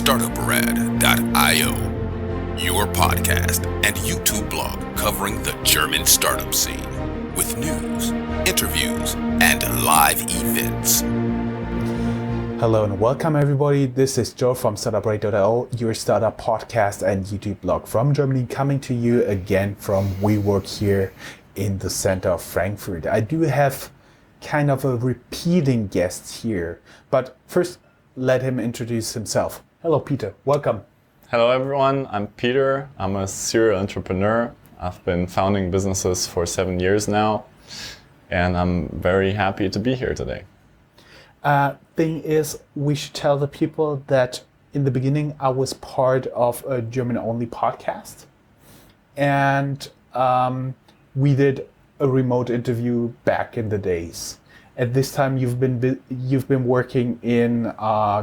Startuprad.io, your podcast and YouTube blog covering the German startup scene with news, interviews, and live events. Hello and welcome everybody. This is Joe from Startuprad.io, your startup podcast and YouTube blog from Germany, coming to you again from WeWork here in the center of Frankfurt. I do have kind of a repeating guest here, but first let him introduce himself. Hello Peter, welcome. Hello everyone, I'm Peter. I'm a serial entrepreneur. I've been founding businesses for 7 years now, and I'm very happy to be here today. Thing is, we should tell the people that in the beginning I was part of a German-only podcast, and we did a remote interview back in the days. At this time, you've been working in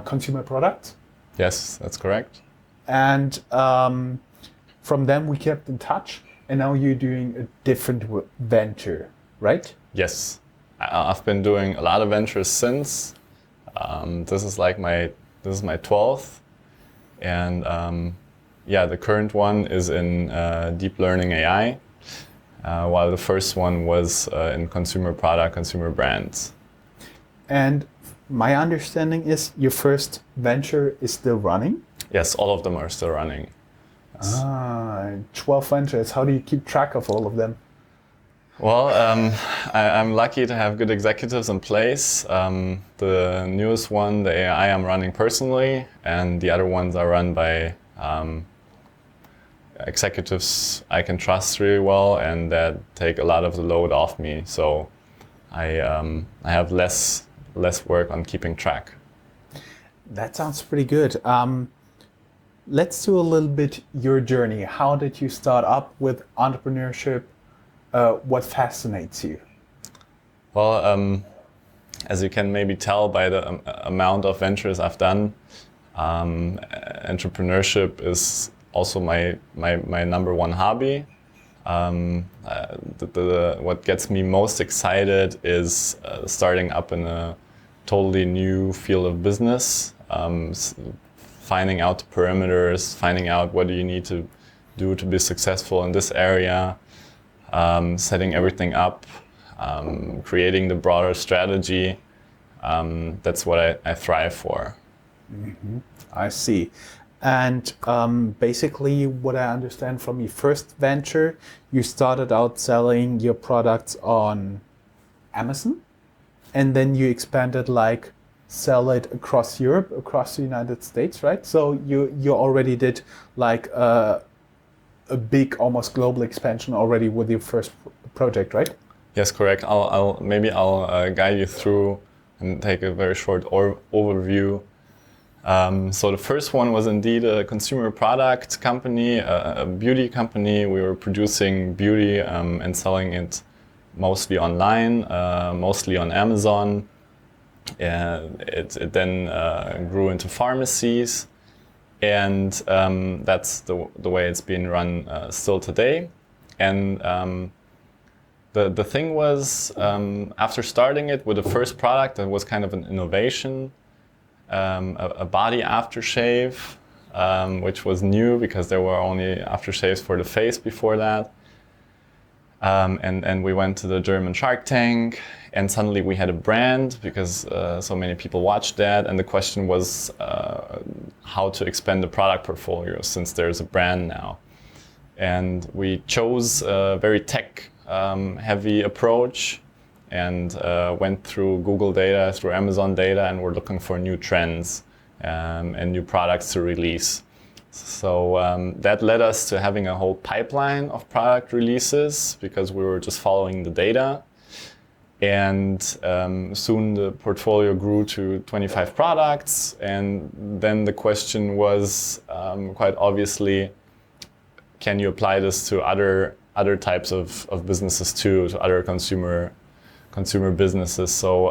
consumer products. Yes, that's correct. And from them we kept in touch, and now you're doing a different venture, right? Yes, I've been doing a lot of ventures since. This is my 12th, and the current one is in deep learning AI, while the first one was in consumer product, consumer brands. And my understanding is your first venture is still running? Yes, all of them are still running. 12 ventures. How do you keep track of all of them? Well, I'm lucky to have good executives in place. The newest one, the AI, I'm running personally, and the other ones are run by executives I can trust really well and that take a lot of the load off me. So I have less work on keeping track. That sounds pretty good. Let's do a little bit your journey. How did you start up with entrepreneurship? What fascinates you? Well, as you can maybe tell by the amount of ventures I've done, entrepreneurship is also my number one hobby. What gets me most excited is starting up in a totally new field of business, finding out the parameters, finding out what do you need to do to be successful in this area, setting everything up, creating the broader strategy. That's what I thrive for. Mm-hmm. I see. And basically what I understand from your first venture, you started out selling your products on Amazon, and then you expanded sell it across Europe, across the United States, right? So you already did a big, almost global expansion already with your first project, right? Yes, correct. I'll guide you through and take a very short overview. So the first one was indeed a consumer product company, a beauty company. We were producing beauty and selling it mostly online, mostly on Amazon. It then grew into pharmacies, and that's the way it's being run still today. And the thing was, after starting it with the first product, that was kind of an innovation. A body aftershave, which was new because there were only aftershaves for the face before that. And we went to the German Shark Tank, and suddenly we had a brand because so many people watched that. And the question was how to expand the product portfolio since there's a brand now. And we chose a very tech heavy approach, and went through Google data, through Amazon data, and we're looking for new trends and new products to release. So that led us to having a whole pipeline of product releases because we were just following the data. And soon the portfolio grew to 25 products. And then the question was quite obviously, can you apply this to other types of businesses too, to other consumer businesses? So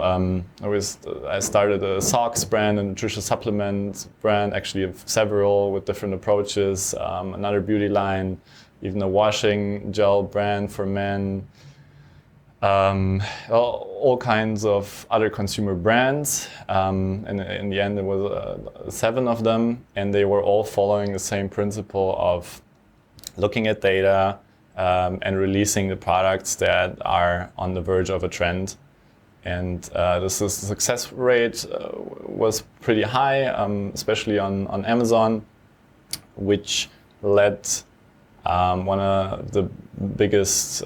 I started a socks brand, a nutritional supplement brand, actually several with different approaches, another beauty line, even a washing gel brand for men. All kinds of other consumer brands. And in the end, there was 7 of them, and they were all following the same principle of looking at data and releasing the products that are on the verge of a trend. And the success rate was pretty high, especially on Amazon, which led one of the biggest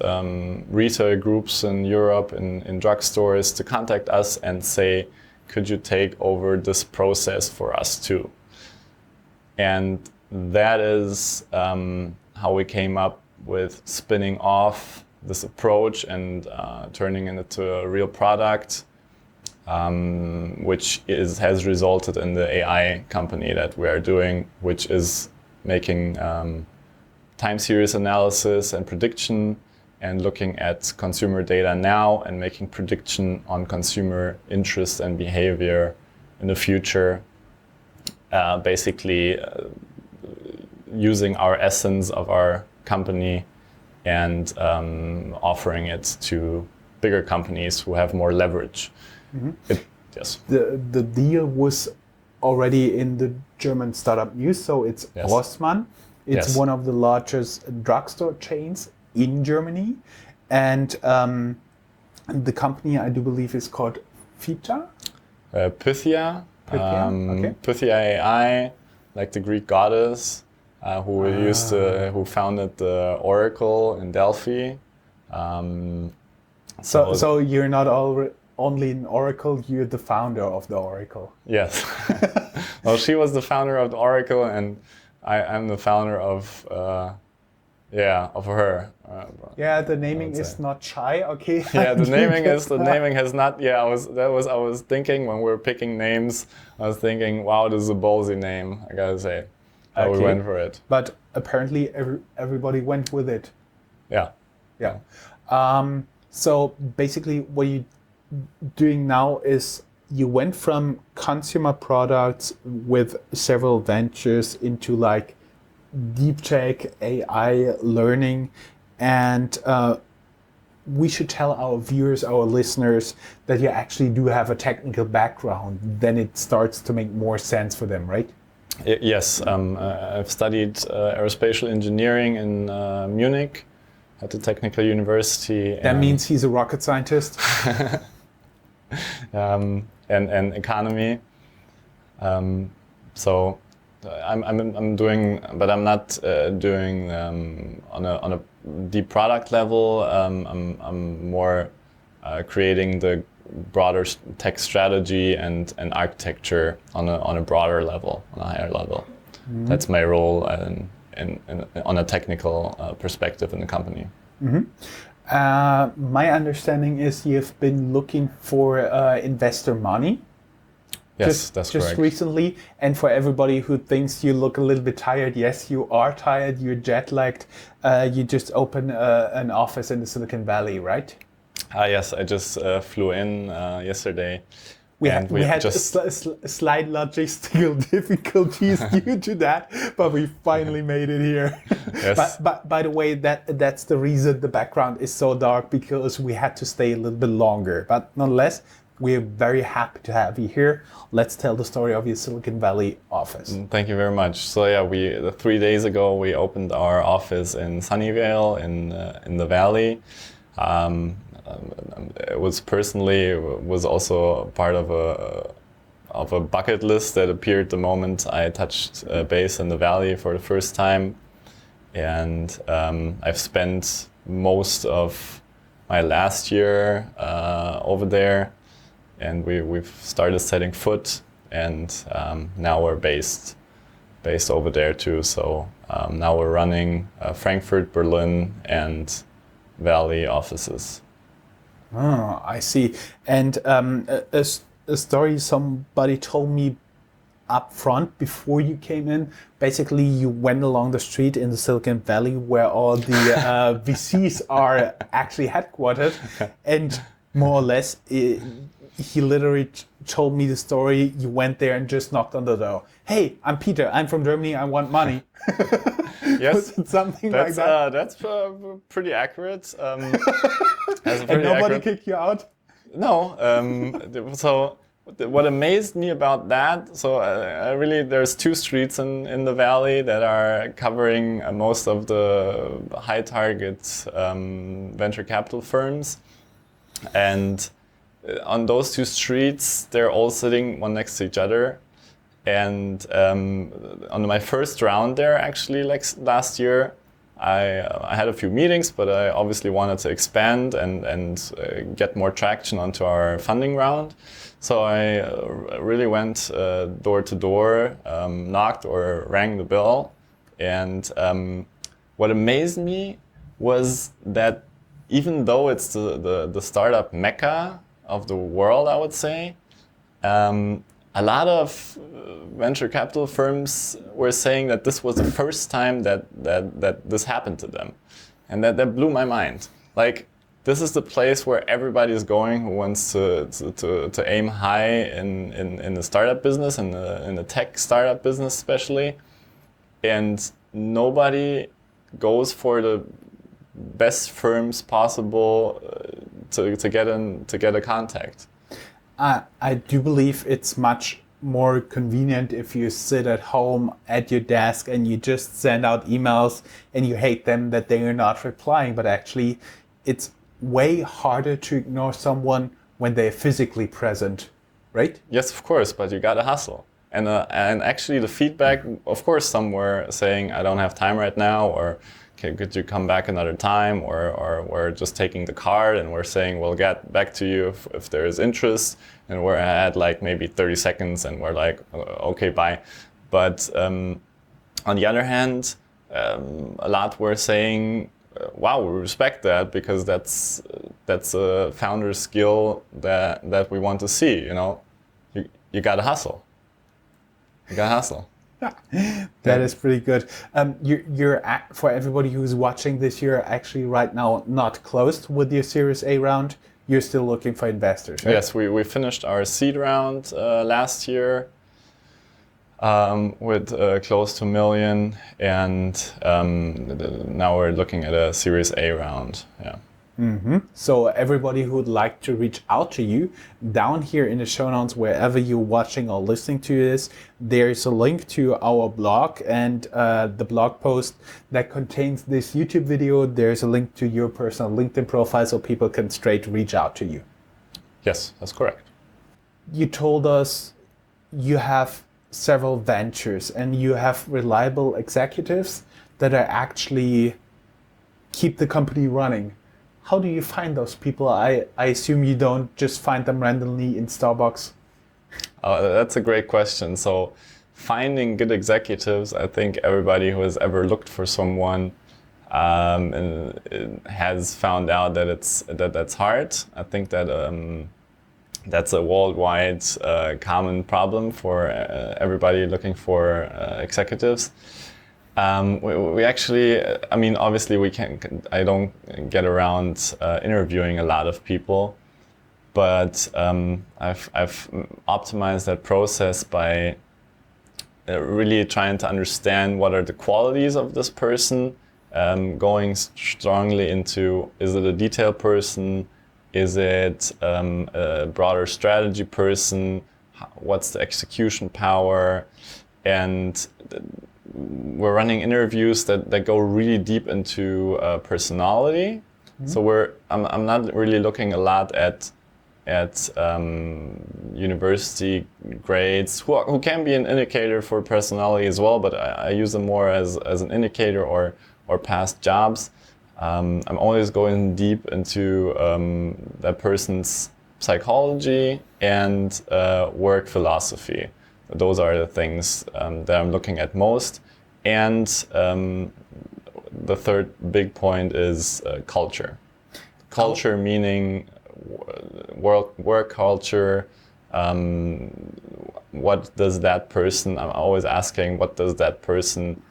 retail groups in Europe in drugstores to contact us and say, could you take over this process for us too? And that is how we came up with spinning off this approach and turning it into a real product, which has resulted in the AI company that we are doing, which is making time series analysis and prediction and looking at consumer data now and making prediction on consumer interest and behavior in the future, basically using our essence of our company and offering it to bigger companies who have more leverage. Mm-hmm. Yes. The deal was already in the German startup news, so it's Yes. Rossmann. It's Yes. one of the largest drugstore chains in Germany. And the company, I do believe, is called Pythia. Pythia. Okay. Pythia AI, like the Greek goddess, who founded the Oracle in Delphi. So you're not only an Oracle, you're the founder of the Oracle. Yes. Well, she was the founder of the Oracle, and I'm the founder of her. Yeah, the naming is not shy. Okay. Yeah, the naming has not. Yeah, I was thinking when we were picking names, I was thinking, wow, this is a ballsy name, I gotta say. Okay. We went for it. But apparently everybody went with it. Yeah. Yeah. So basically what you're doing now is you went from consumer products with several ventures into like Deeptech, AI, learning, and we should tell our viewers, our listeners, that you actually do have a technical background. Then it starts to make more sense for them, right? Yes, I've studied aerospatial engineering in Munich at the Technical University. That means he's a rocket scientist. And economy. So I'm doing, but I'm not doing on a deep product level. I'm more creating the broader tech strategy and architecture on a broader level, on a higher level. Mm-hmm. That's my role on a technical perspective in the company. Mm-hmm. My understanding is you've been looking for investor money. Yes, that's correct. Just recently, and for everybody who thinks you look a little bit tired, yes, you are tired, you're jet-lagged. You just opened an office in the Silicon Valley, right? Yes, I just flew in yesterday. We had slight logistical difficulties due to that, but we finally made it here. Yes. But by the way, that's the reason the background is so dark, because we had to stay a little bit longer. But nonetheless, we're very happy to have you here. Let's tell the story of your Silicon Valley office. Thank you very much. So yeah, 3 days ago we opened our office in Sunnyvale in the Valley. It was also part of a bucket list that appeared the moment I touched base in the Valley for the first time, and I've spent most of my last year over there, and we've started setting foot, and now we're based over there too. So now we're running Frankfurt, Berlin, and Valley offices. Oh, I see. And a story somebody told me up front before you came in, basically you went along the street in the Silicon Valley where all the VCs are actually headquartered, and more or less he literally told me the story. You went there and just knocked on the door. Hey, I'm Peter. I'm from Germany. I want money. Yes, something like that. That's pretty accurate. That's a And pretty nobody accurate. kicked you out? No. So what amazed me about that, so I really, there's 2 streets in the valley that are covering most of the high target venture capital firms. And on those 2 streets, they're all sitting one next to each other. And on my first round there, actually, like last year, I had a few meetings, but I obviously wanted to expand and get more traction onto our funding round. So I really went door to door, knocked or rang the bell. And what amazed me was that even though it's the startup mecca of the world, I would say, a lot of venture capital firms were saying that this was the first time that this happened to them. And that blew my mind. Like, this is the place where everybody is going who wants to aim high in the startup business, in the tech startup business especially. And nobody goes for the best firms possible to get a contact. I do believe it's much more convenient if you sit at home at your desk and you just send out emails and you hate them that they are not replying. But actually, it's way harder to ignore someone when they're physically present, right? Yes, of course, but you gotta hustle. And actually, the feedback, of course, some were saying, I don't have time right now, or okay, could you come back another time, or we're just taking the card and we're saying we'll get back to you if there is interest, and we're at like maybe 30 seconds and we're like, okay, bye. But on the other hand, a lot were saying, wow, we respect that, because that's a founder skill that we want to see. You know, you gotta hustle. You gotta hustle. That is pretty good. You're for everybody who's watching this, you're actually right now not closed with your Series A round. You're still looking for investors, right? Yes, we finished our seed round last year with close to $1 million, and now we're looking at a Series A round. Yeah. Mm-hmm. So everybody who would like to reach out to you, down here in the show notes, wherever you're watching or listening to this, there's a link to our blog, and the blog post that contains this YouTube video, there's a link to your personal LinkedIn profile so people can straight reach out to you. Yes, that's correct. You told us you have several ventures and you have reliable executives that are actually keep the company running. How do you find those people? I assume you don't just find them randomly in Starbucks. That's a great question. So finding good executives, I think everybody who has ever looked for someone and has found out that that's hard. I think that that's a worldwide common problem for everybody looking for executives. We actually, I mean, obviously I don't get around interviewing a lot of people, but I've optimized that process by really trying to understand what are the qualities of this person, going strongly into, is it a detail person? Is it a broader strategy person? What's the execution power? And we're running interviews that go really deep into personality. Mm-hmm. So I'm not really looking a lot at university grades, who can be an indicator for personality as well, but I use them more as an indicator or past jobs. I'm always going deep into that person's psychology and work philosophy. Those are the things that I'm looking at most. And the third big point is culture. Culture meaning work culture. What does that person, I'm always asking, what does that person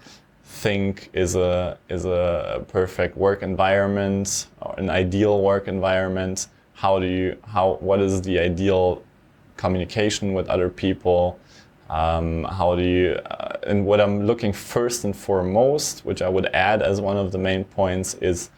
think is a perfect work environment, or an ideal work environment? What is the ideal communication with other people? And what I'm looking first and foremost, which I would add as one of the main points, is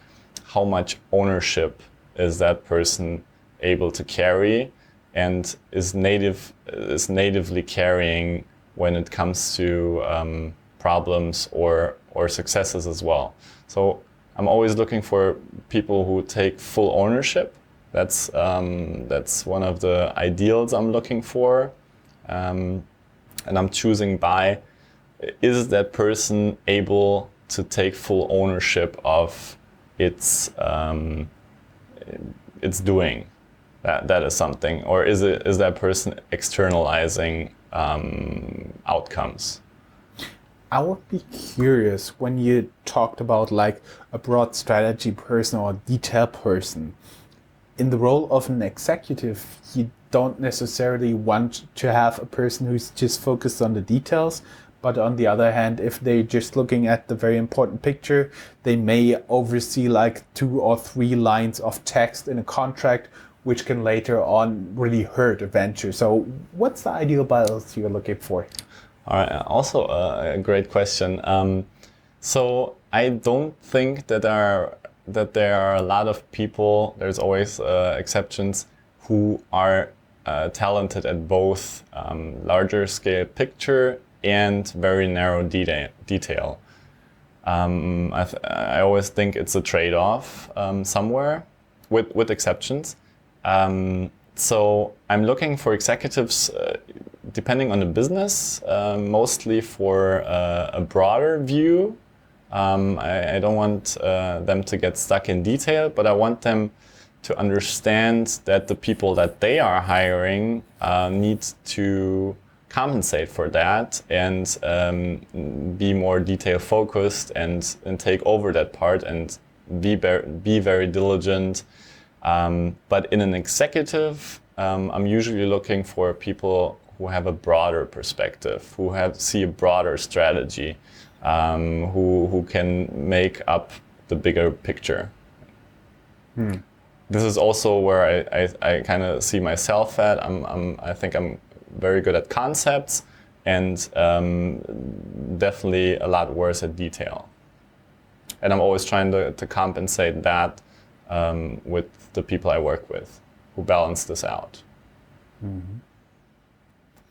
how much ownership is that person able to carry, and is natively carrying when it comes to problems or successes as well. So I'm always looking for people who take full ownership. That's one of the ideals I'm looking for, and I'm choosing by, is that person able to take full ownership of its doing? That is something, or is that person externalizing outcomes? I would be curious when you talked about like a broad strategy person or a detail person. In the role of an executive, you don't necessarily want to have a person who's just focused on the details. But on the other hand, if they're just looking at the very important picture, they may oversee like 2 or 3 lines of text in a contract, which can later on really hurt a venture. So what's the ideal balance you're looking for? All right, also a great question. So I don't think that there are a lot of people, there's always exceptions, who are talented at both larger scale picture and very narrow detail. I always think it's a trade-off somewhere, with exceptions. So I'm looking for executives, depending on the business, mostly for a broader view. I don't want them to get stuck in detail, but I want them to understand that the people that they are hiring need to compensate for that and be more detail focused and take over that part and be very diligent. But in an executive, I'm usually looking for people who have a broader perspective, who see a broader strategy, who can make up the bigger picture. This is also where I kind of see myself at. I think I'm very good at concepts and definitely a lot worse at detail. And I'm always trying to compensate that with the people I work with, who balance this out. Mm-hmm.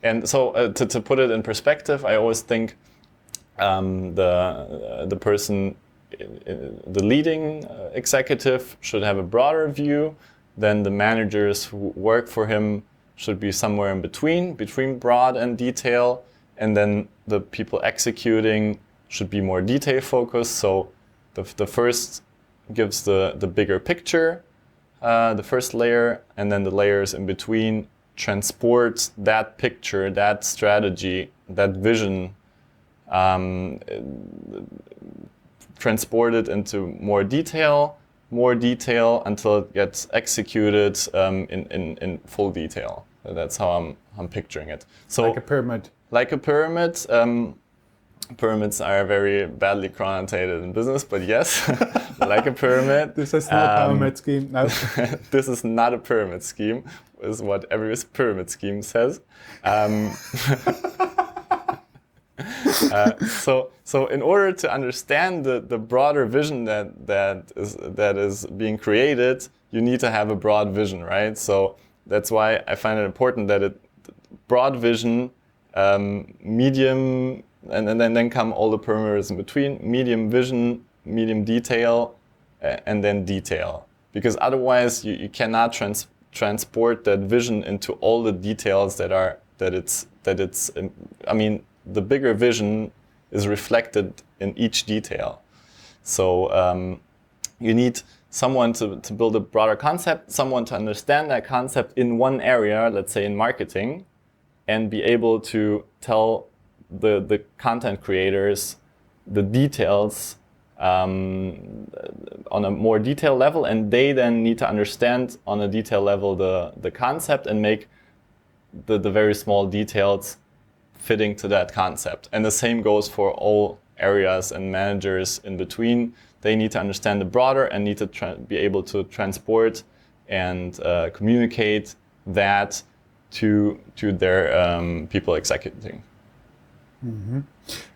And so to put it in perspective, I always think the person, the leading executive should have a broader view. Then the managers who work for him should be somewhere in between broad and detail. And then the people executing should be more detail focused. So the first gives the bigger picture, the first layer, and then the layers in between transport that picture, that strategy, that vision, transport it into more detail until it gets executed in full detail. That's how I'm picturing it. So like a pyramid. Like a pyramid. Pyramids are very badly connotated in business, but yes, like a pyramid. This is not a pyramid scheme. No. This is not a pyramid scheme, is what every pyramid scheme says. So in order to understand the broader vision that is being created, you need to have a broad vision, right? So that's why I find it important that broad vision, medium, and then come all the parameters in between, medium vision, medium detail, and then detail. Because otherwise you cannot transport that vision into all the details the bigger vision is reflected in each detail. So you need someone to build a broader concept, someone to understand that concept in one area, let's say in marketing, and be able to tell the content creators the details on a more detailed level, and they then need to understand on a detailed level the concept and make the very small details fitting to that concept. And the same goes for all areas and managers in between. They need to understand the broader and need to be able to transport and communicate that to their people executing. Mm-hmm.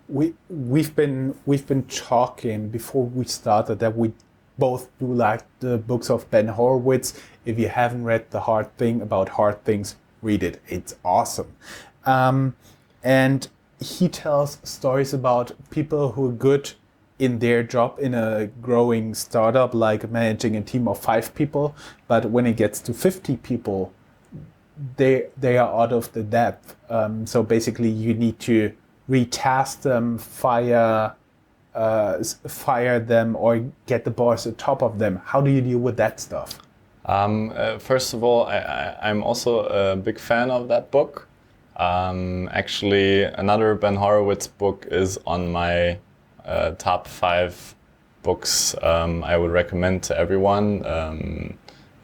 We've been talking before we started that we both do like the books of Ben Horowitz. If you haven't read The Hard Thing About Hard Things, read it. It's awesome. And he tells stories about people who are good in their job in a growing startup, like managing a team of 5 people. But when it gets to 50 people, they are out of the depth. So basically, you need to retask them, fire them, or get the boss on top of them. How do you deal with that stuff? First of all, I'm also a big fan of that book. Actually, another Ben Horowitz book is on my top 5 books I would recommend to everyone.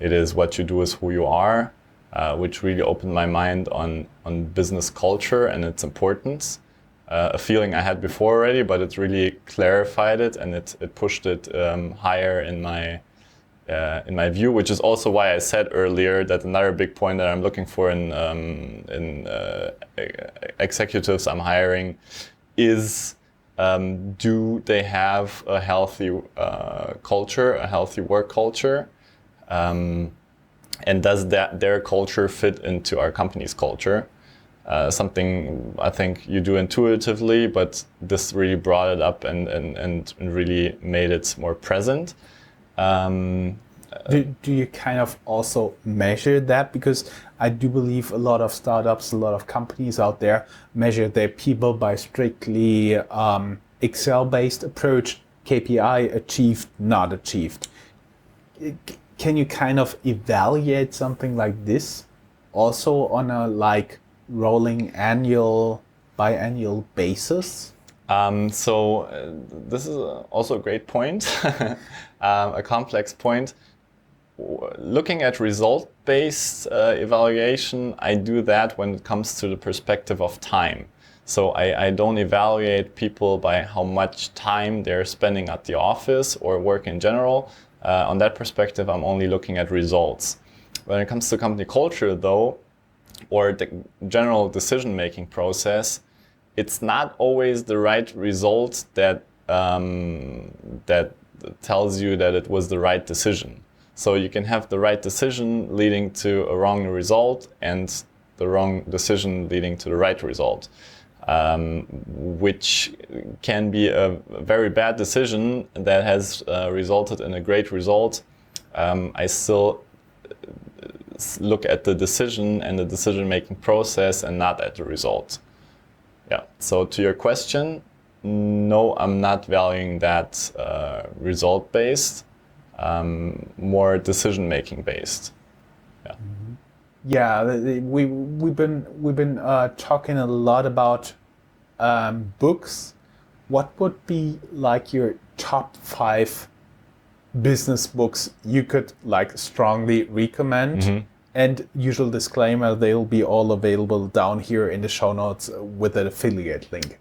It is What You Do Is Who You Are, which really opened my mind on business culture and its importance. A feeling I had before already, but it really clarified it, and it pushed it higher in my view, which is also why I said earlier that another big point that I'm looking for in executives I'm hiring is, do they have a healthy culture, a healthy work culture, and does their culture fit into our company's culture? Something I think you do intuitively, but this really brought it up and really made it more present. Do you kind of also measure that? Because I do believe a lot of startups, a lot of companies out there measure their people by strictly Excel-based approach, KPI achieved, not achieved. Can you kind of evaluate something like this also on a rolling biannual basis? This is also a great point, a complex point. Looking at result-based evaluation, I do that when it comes to the perspective of time. So I don't evaluate people by how much time they're spending at the office or work in general. On that perspective, I'm only looking at results. When it comes to company culture, though, or the general decision-making process, it's not always the right result that tells you that it was the right decision. So you can have the right decision leading to a wrong result and the wrong decision leading to the right result, which can be a very bad decision that has resulted in a great result. I still look at the decision and the decision-making process and not at the result. Yeah. So to your question, no, I'm not valuing that result-based, more decision-making based. Yeah. Mm-hmm. Yeah, we've been talking a lot about books. What would be like your top 5 business books you could strongly recommend? Mm-hmm. And usual disclaimer, they'll be all available down here in the show notes with an affiliate link.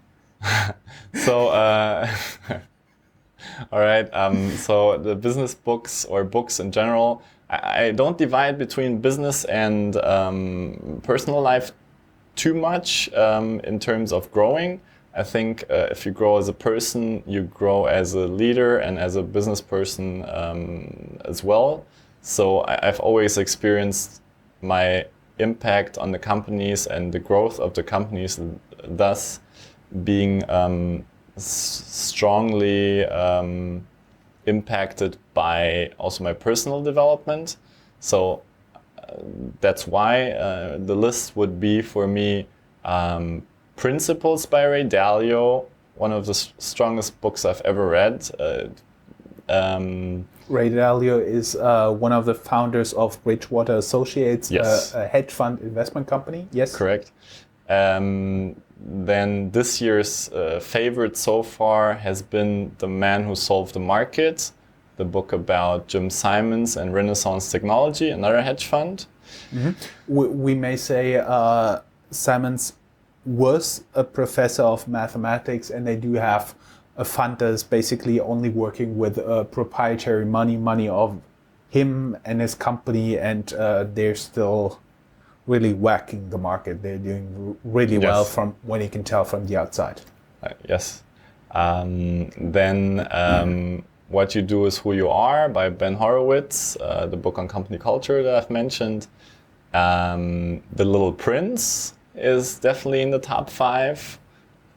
So, all right. So the business books or books in general, I don't divide between business and personal life too much in terms of growing. I think if you grow as a person, you grow as a leader and as a business person as well. So I've always experienced my impact on the companies and the growth of the companies, thus being strongly impacted by also my personal development. So that's why the list would be for me Principles by Ray Dalio, one of the strongest books I've ever read. Ray Dalio is one of the founders of Bridgewater Associates, yes. A hedge fund investment company. Yes, correct. Then this year's favorite so far has been The Man Who Solved the Market, the book about Jim Simons and Renaissance Technology, another hedge fund. Mm-hmm. We may say Simons was a professor of mathematics, and they do have a fund that is basically only working with proprietary money of him and his company, and they're still really whacking the market. They're doing really well from what you can tell from the outside. Yes. Then What You Do Is Who You Are by Ben Horowitz, the book on company culture that I've mentioned. The Little Prince is definitely in the top 5.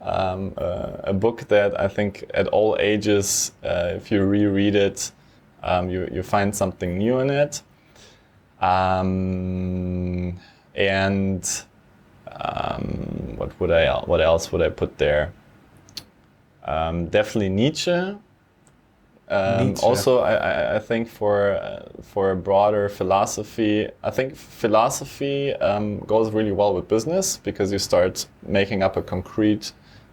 A book that I think at all ages, if you reread it, you find something new in it. What else would I put there? Definitely Nietzsche. Also, I think for a broader philosophy, I think philosophy goes really well with business, because you start making up a concrete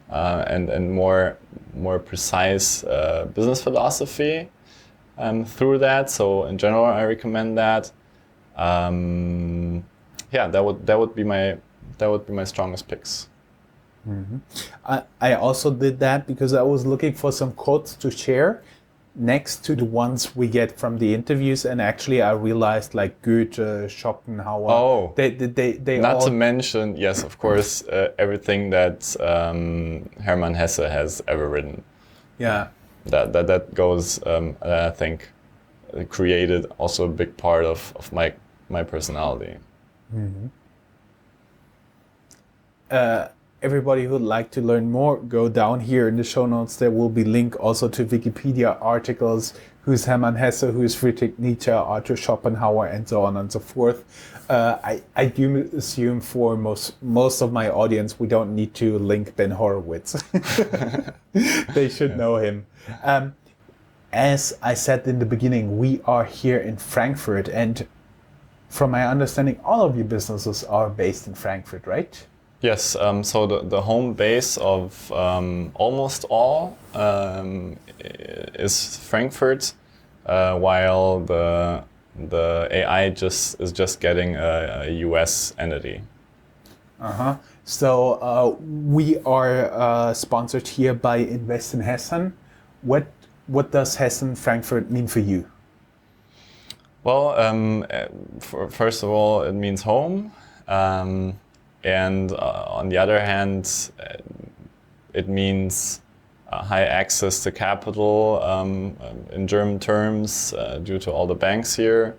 and more precise business philosophy through that. So in general, I recommend that. That would be my strongest picks. Mm-hmm. I also did that because I was looking for some quotes to share next to the ones we get from the interviews, and actually I realized like Goethe, Schopenhauer. Oh, they not all... to mention, yes, of course, everything that Hermann Hesse has ever written. Yeah, that goes. I think created also a big part of my personality. Mm-hmm. Everybody who would like to learn more, go down here in the show notes. There will be link also to Wikipedia articles, who's Hermann Hesse, who's Friedrich Nietzsche, Arthur Schopenhauer, and so on and so forth. I do assume for most of my audience, we don't need to link Ben Horowitz. They should know him. As I said in the beginning, we are here in Frankfurt, and from my understanding, all of your businesses are based in Frankfurt, right? Yes, so the home base of almost all is Frankfurt, while the AI is just getting a US entity. Uh-huh. So we are sponsored here by Invest in Hessen. What does Hessen Frankfurt mean for you? Well, first of all, it means home. And on the other hand, it means high access to capital in German terms due to all the banks here.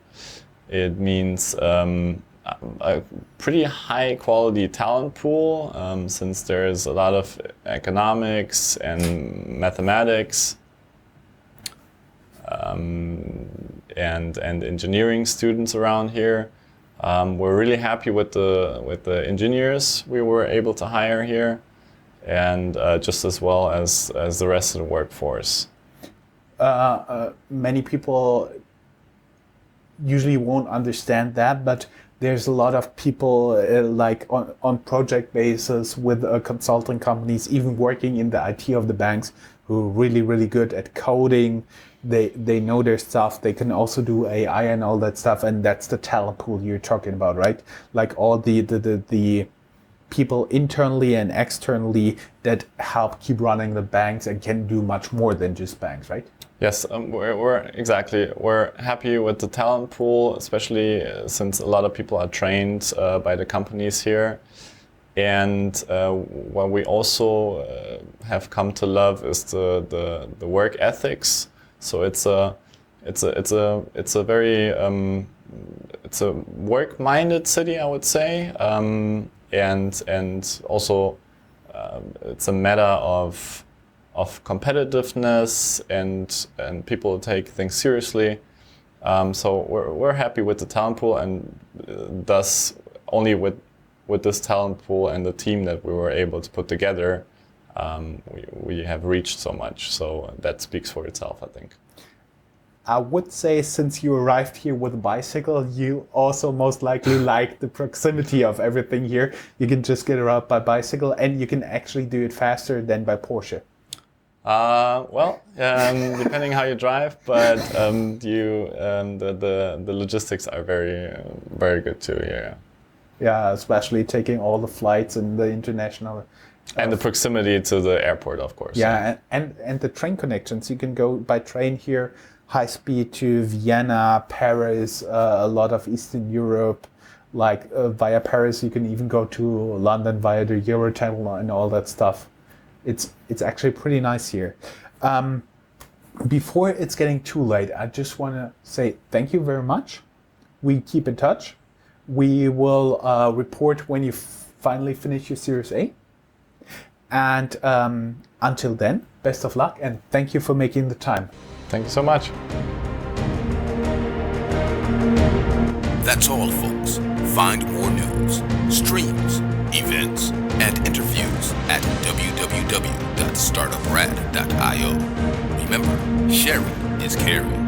It means a pretty high quality talent pool since there's a lot of economics and mathematics and engineering students around here. We're really happy with the engineers we were able to hire here, and just as well as the rest of the workforce. Many people usually won't understand that, but there's a lot of people like on project basis with consulting companies, even working in the IT of the banks, who are really good at coding. They know their stuff. They can also do AI and all that stuff, and that's the talent pool you're talking about, right? Like all the people internally and externally that help keep running the banks and can do much more than just banks, right? Yes, we're happy with the talent pool, especially since a lot of people are trained by the companies here. And what we also have come to love is the work ethics. So it's a very it's a work-minded city, I would say, and also it's a matter of competitiveness and people take things seriously. So we're happy with the talent pool, and thus only with this talent pool and the team that we were able to put together, we have reached so much. So that speaks for itself, I think. I would say since you arrived here with a bicycle, you also most likely like the proximity of everything here. You can just get around by bicycle, and you can actually do it faster than by Porsche. Depending how you drive, but the logistics are very good too here. Yeah, especially taking all the flights and the international. And the proximity to the airport, of course. Yeah, and the train connections. You can go by train here, high speed to Vienna, Paris, a lot of Eastern Europe. Like via Paris, you can even go to London via the Eurotunnel and all that stuff. It's actually pretty nice here. before it's getting too late, I just want to say thank you very much. We keep in touch. We will report when you finally finish your Series A. And until then, best of luck and thank you for making the time. Thank you so much. That's all, folks. Find more news, streams, events, and interviews at www.startuprad.io. Remember, sharing is caring.